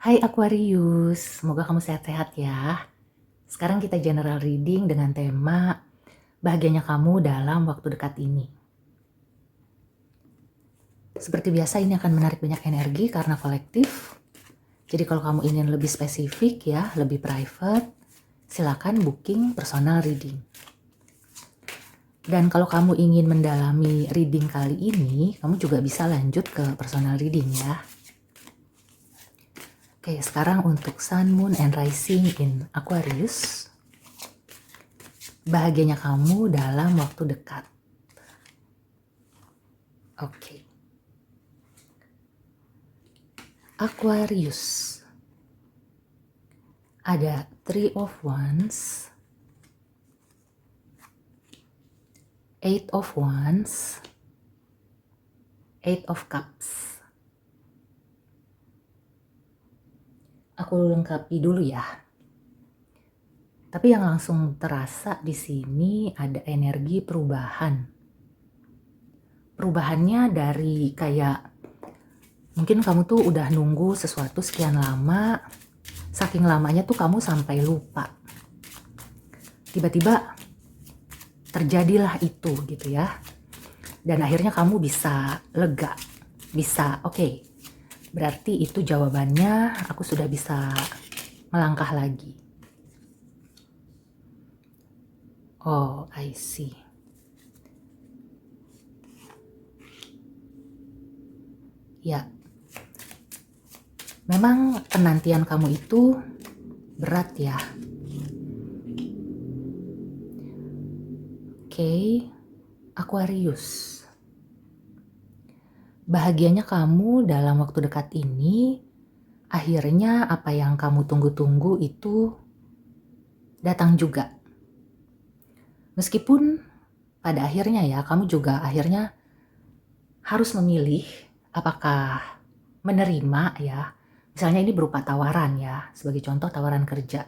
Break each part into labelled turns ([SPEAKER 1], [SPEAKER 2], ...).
[SPEAKER 1] Hai Aquarius, semoga kamu sehat-sehat ya. Sekarang kita general reading dengan tema bahagianya kamu dalam waktu dekat ini. Seperti biasa ini akan menarik banyak energi karena kolektif. Jadi kalau kamu ingin lebih spesifik ya, lebih private, silakan booking personal reading. Dan kalau kamu ingin mendalami reading kali ini, kamu juga bisa lanjut ke personal reading ya. Oke, sekarang untuk Sun, Moon, and Rising in Aquarius. Bahagianya kamu dalam waktu dekat. Oke. Aquarius. Ada Three of Wands, Eight of Wands, Eight of Cups. Aku lengkapi dulu ya. Tapi yang langsung terasa di sini ada energi perubahan. Perubahannya dari kayak mungkin kamu tuh udah nunggu sesuatu sekian lama, saking lamanya tuh kamu sampai lupa. Tiba-tiba terjadilah itu gitu ya. Dan akhirnya kamu bisa lega, bisa oke. Berarti itu jawabannya, aku sudah bisa melangkah lagi. Oh, I see. Ya, memang penantian kamu itu berat ya. Oke, Aquarius. Bahagianya kamu dalam waktu dekat ini, akhirnya apa yang kamu tunggu-tunggu itu datang juga. Meskipun pada akhirnya ya, kamu juga akhirnya harus memilih apakah menerima ya. Misalnya ini berupa tawaran ya, sebagai contoh tawaran kerja.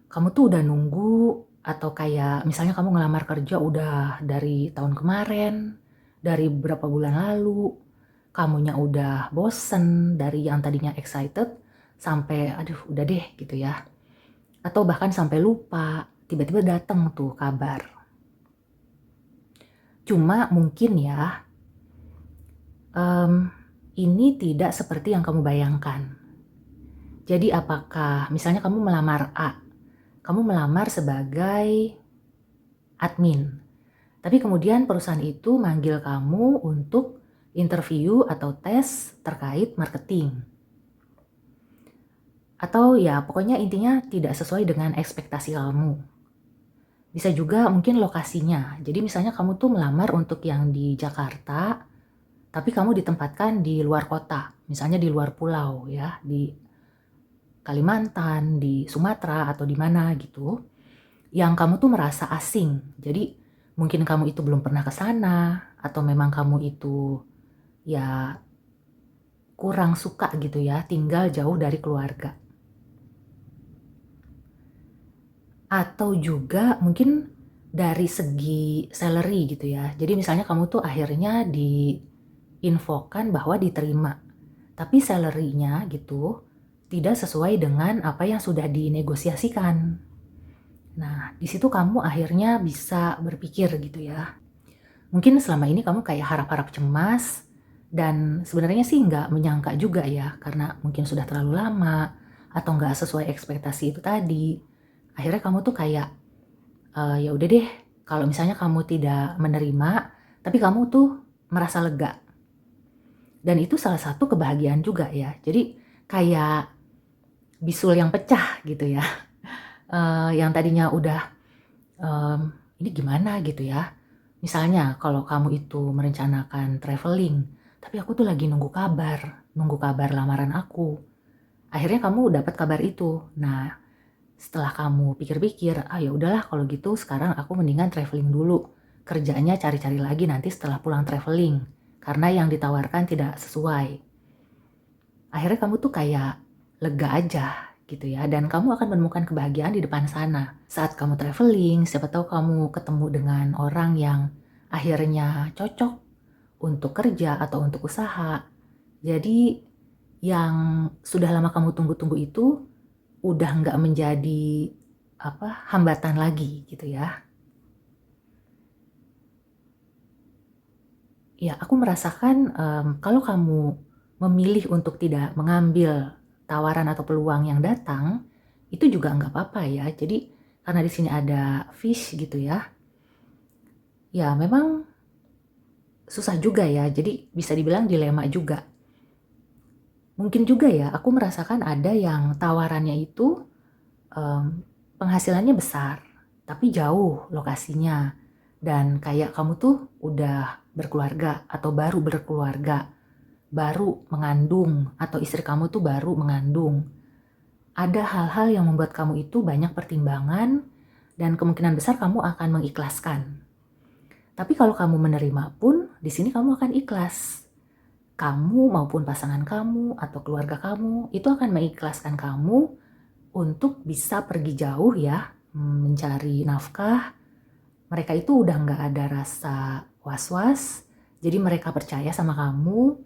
[SPEAKER 1] Kamu tuh udah nunggu atau kayak misalnya kamu ngelamar kerja udah dari tahun kemarin, dari beberapa bulan lalu, kamunya udah bosen dari yang tadinya excited sampai aduh udah deh gitu ya. Atau bahkan sampai lupa, tiba-tiba datang tuh kabar. Cuma mungkin ya, ini tidak seperti yang kamu bayangkan. Jadi apakah misalnya kamu melamar A, kamu melamar sebagai admin, tapi kemudian perusahaan itu manggil kamu untuk interview atau tes terkait marketing. Atau ya pokoknya intinya tidak sesuai dengan ekspektasi kamu. Bisa juga mungkin lokasinya. Jadi misalnya kamu tuh melamar untuk yang di Jakarta, tapi kamu ditempatkan di luar kota, misalnya di luar pulau ya, di Kalimantan, di Sumatera atau di mana gitu. Yang kamu tuh merasa asing. Jadi mungkin kamu itu belum pernah ke sana atau memang kamu itu ya kurang suka gitu ya, tinggal jauh dari keluarga. Atau juga mungkin dari segi salary gitu ya. Jadi misalnya kamu tuh akhirnya diinfokan bahwa diterima, tapi salary-nya gitu tidak sesuai dengan apa yang sudah dinegosiasikan. Nah, di situ kamu akhirnya bisa berpikir gitu ya. Mungkin selama ini kamu kayak harap-harap cemas dan sebenarnya sih nggak menyangka juga ya, karena mungkin sudah terlalu lama atau nggak sesuai ekspektasi itu tadi. Akhirnya kamu tuh kayak ya udah deh, kalau misalnya kamu tidak menerima, tapi kamu tuh merasa lega. Dan itu salah satu kebahagiaan juga ya. Jadi kayak bisul yang pecah gitu ya. Yang tadinya udah ini gimana gitu ya. Misalnya kalau kamu itu merencanakan traveling, tapi aku tuh lagi nunggu kabar lamaran aku. Akhirnya kamu dapat kabar itu. Nah, setelah kamu pikir-pikir, ah ya udahlah kalau gitu sekarang aku mendingan traveling dulu. Kerjanya cari-cari lagi nanti setelah pulang traveling. Karena yang ditawarkan tidak sesuai. Akhirnya kamu tuh kayak lega aja gitu ya. Dan kamu akan menemukan kebahagiaan di depan sana. Saat kamu traveling, siapa tahu kamu ketemu dengan orang yang akhirnya cocok untuk kerja atau untuk usaha. Jadi yang sudah lama kamu tunggu-tunggu itu udah nggak menjadi hambatan lagi gitu ya. Ya, aku merasakan kalau kamu memilih untuk tidak mengambil tawaran atau peluang yang datang, itu juga nggak apa-apa ya. Jadi karena di sini ada fish gitu ya, ya memang susah juga ya. Jadi bisa dibilang dilema juga. Mungkin juga ya, aku merasakan ada yang tawarannya itu penghasilannya besar, tapi jauh lokasinya. Dan kayak kamu tuh udah berkeluarga atau baru berkeluarga, baru mengandung, atau istri kamu tuh baru mengandung. Ada hal-hal yang membuat kamu itu banyak pertimbangan dan kemungkinan besar kamu akan mengikhlaskan. Tapi kalau kamu menerima pun, di sini kamu akan ikhlas. Kamu maupun pasangan kamu atau keluarga kamu itu akan mengikhlaskan kamu untuk bisa pergi jauh ya, mencari nafkah. Mereka itu udah nggak ada rasa was-was, jadi mereka percaya sama kamu,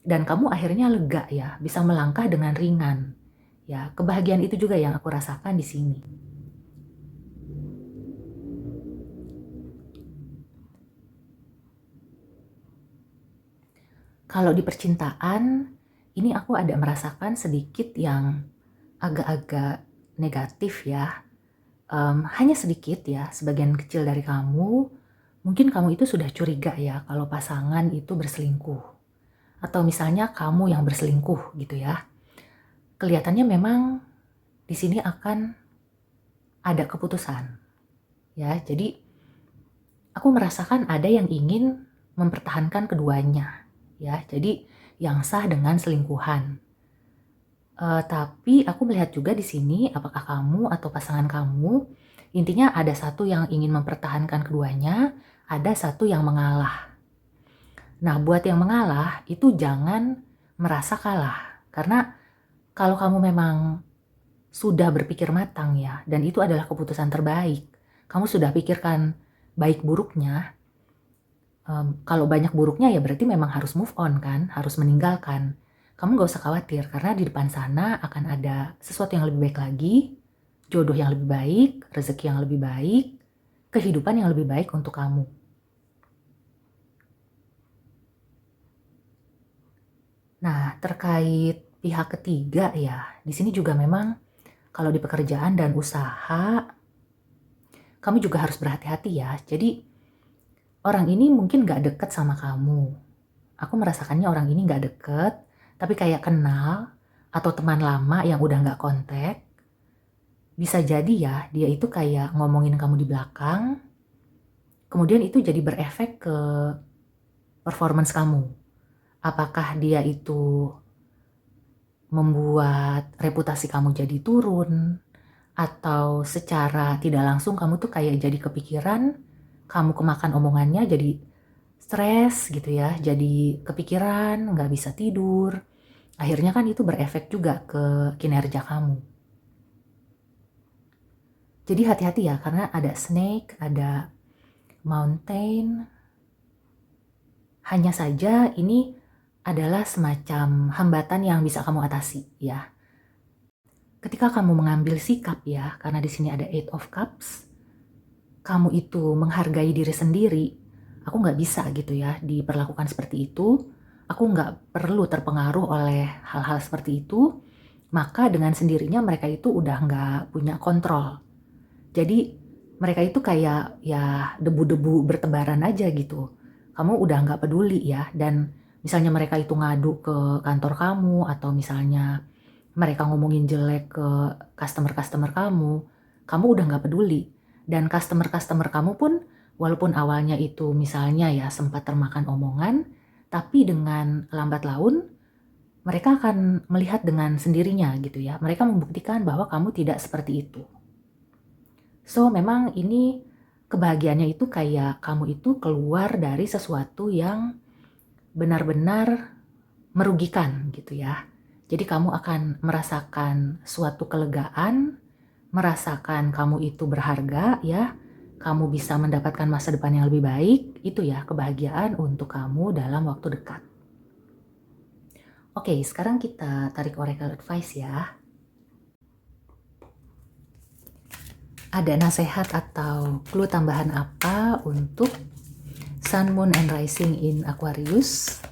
[SPEAKER 1] dan kamu akhirnya lega ya, bisa melangkah dengan ringan. Ya, kebahagiaan itu juga yang aku rasakan di sini. Kalau di percintaan, ini aku ada merasakan sedikit yang agak-agak negatif ya. Hanya sedikit ya, sebagian kecil dari kamu, mungkin kamu itu sudah curiga ya kalau pasangan itu berselingkuh. Atau misalnya kamu yang berselingkuh gitu ya. Kelihatannya memang di sini akan ada keputusan. Ya, jadi aku merasakan ada yang ingin mempertahankan keduanya. Ya, jadi yang sah dengan selingkuhan. Tapi aku melihat juga di sini apakah kamu atau pasangan kamu, intinya ada satu yang ingin mempertahankan keduanya, ada satu yang mengalah. Nah, buat yang mengalah itu jangan merasa kalah. Karena kalau kamu memang sudah berpikir matang ya, dan itu adalah keputusan terbaik, kamu sudah pikirkan baik buruknya, kalau banyak buruknya ya berarti memang harus move on kan, harus meninggalkan. Kamu gak usah khawatir karena di depan sana akan ada sesuatu yang lebih baik lagi, jodoh yang lebih baik, rezeki yang lebih baik, kehidupan yang lebih baik untuk kamu. Nah, terkait pihak ketiga ya, di sini juga memang kalau di pekerjaan dan usaha, kamu juga harus berhati-hati ya. Jadi orang ini mungkin gak deket sama kamu. Aku merasakannya orang ini gak deket, tapi kayak kenal atau teman lama yang udah gak kontak. Bisa jadi ya, dia itu kayak ngomongin kamu di belakang, kemudian itu jadi berefek ke performance kamu. Apakah dia itu membuat reputasi kamu jadi turun, atau secara tidak langsung kamu tuh kayak jadi kepikiran, kamu kemakan omongannya jadi stres gitu ya, jadi kepikiran, nggak bisa tidur. Akhirnya kan itu berefek juga ke kinerja kamu. Jadi hati-hati ya, karena ada snake, ada mountain. Hanya saja ini adalah semacam hambatan yang bisa kamu atasi ya. Ketika kamu mengambil sikap ya, karena di sini ada Eight of Cups, kamu itu menghargai diri sendiri, aku nggak bisa gitu ya diperlakukan seperti itu, aku nggak perlu terpengaruh oleh hal-hal seperti itu, maka dengan sendirinya mereka itu udah nggak punya kontrol. Jadi mereka itu kayak ya debu-debu bertebaran aja gitu. Kamu udah nggak peduli ya, dan misalnya mereka itu ngadu ke kantor kamu, atau misalnya mereka ngomongin jelek ke customer-customer kamu udah nggak peduli. Dan customer-customer kamu pun, walaupun awalnya itu misalnya ya sempat termakan omongan, tapi dengan lambat laun, mereka akan melihat dengan sendirinya gitu ya. Mereka membuktikan bahwa kamu tidak seperti itu. So, memang ini kebahagiaannya itu kayak kamu itu keluar dari sesuatu yang benar-benar merugikan gitu ya. Jadi kamu akan merasakan suatu kelegaan, merasakan kamu itu berharga ya, kamu bisa mendapatkan masa depan yang lebih baik, itu ya kebahagiaan untuk kamu dalam waktu dekat. Oke, sekarang kita tarik oracle advice ya. Ada nasihat atau clue tambahan apa untuk Sun, Moon, and Rising in Aquarius?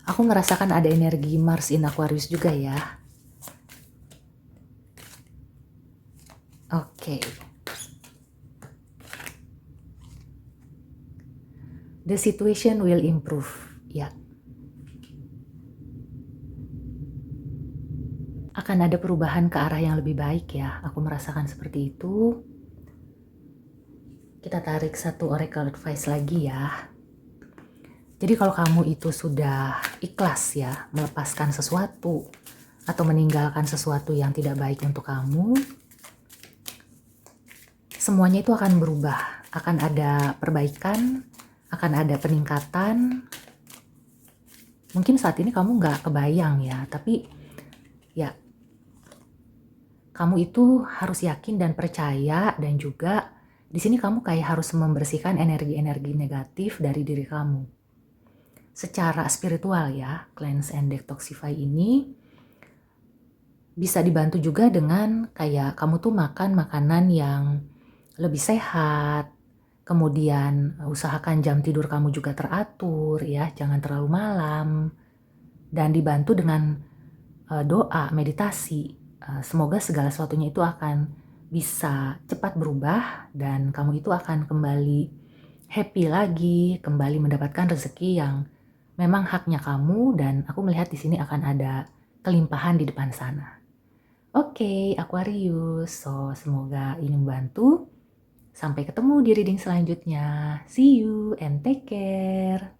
[SPEAKER 1] Aku merasakan ada energi Mars in Aquarius juga ya. Oke. The situation will improve. Ya. Akan ada perubahan ke arah yang lebih baik ya. Aku merasakan seperti itu. Kita tarik satu oracle advice lagi ya. Jadi kalau kamu itu sudah ikhlas ya, melepaskan sesuatu atau meninggalkan sesuatu yang tidak baik untuk kamu, semuanya itu akan berubah. Akan ada perbaikan, akan ada peningkatan. Mungkin saat ini kamu nggak kebayang ya, tapi ya kamu itu harus yakin dan percaya, dan juga di sini kamu kayak harus membersihkan energi-energi negatif dari diri kamu. Secara spiritual ya, cleanse and detoxify ini bisa dibantu juga dengan kayak kamu tuh makan makanan yang lebih sehat, kemudian usahakan jam tidur kamu juga teratur ya, jangan terlalu malam, dan dibantu dengan doa, meditasi. Semoga segala sesuatunya itu akan bisa cepat berubah dan kamu itu akan kembali happy lagi, kembali mendapatkan rezeki yang memang haknya kamu, dan aku melihat di sini akan ada kelimpahan di depan sana. Oke, Aquarius. So, semoga ini membantu. Sampai ketemu di reading selanjutnya. See you and take care.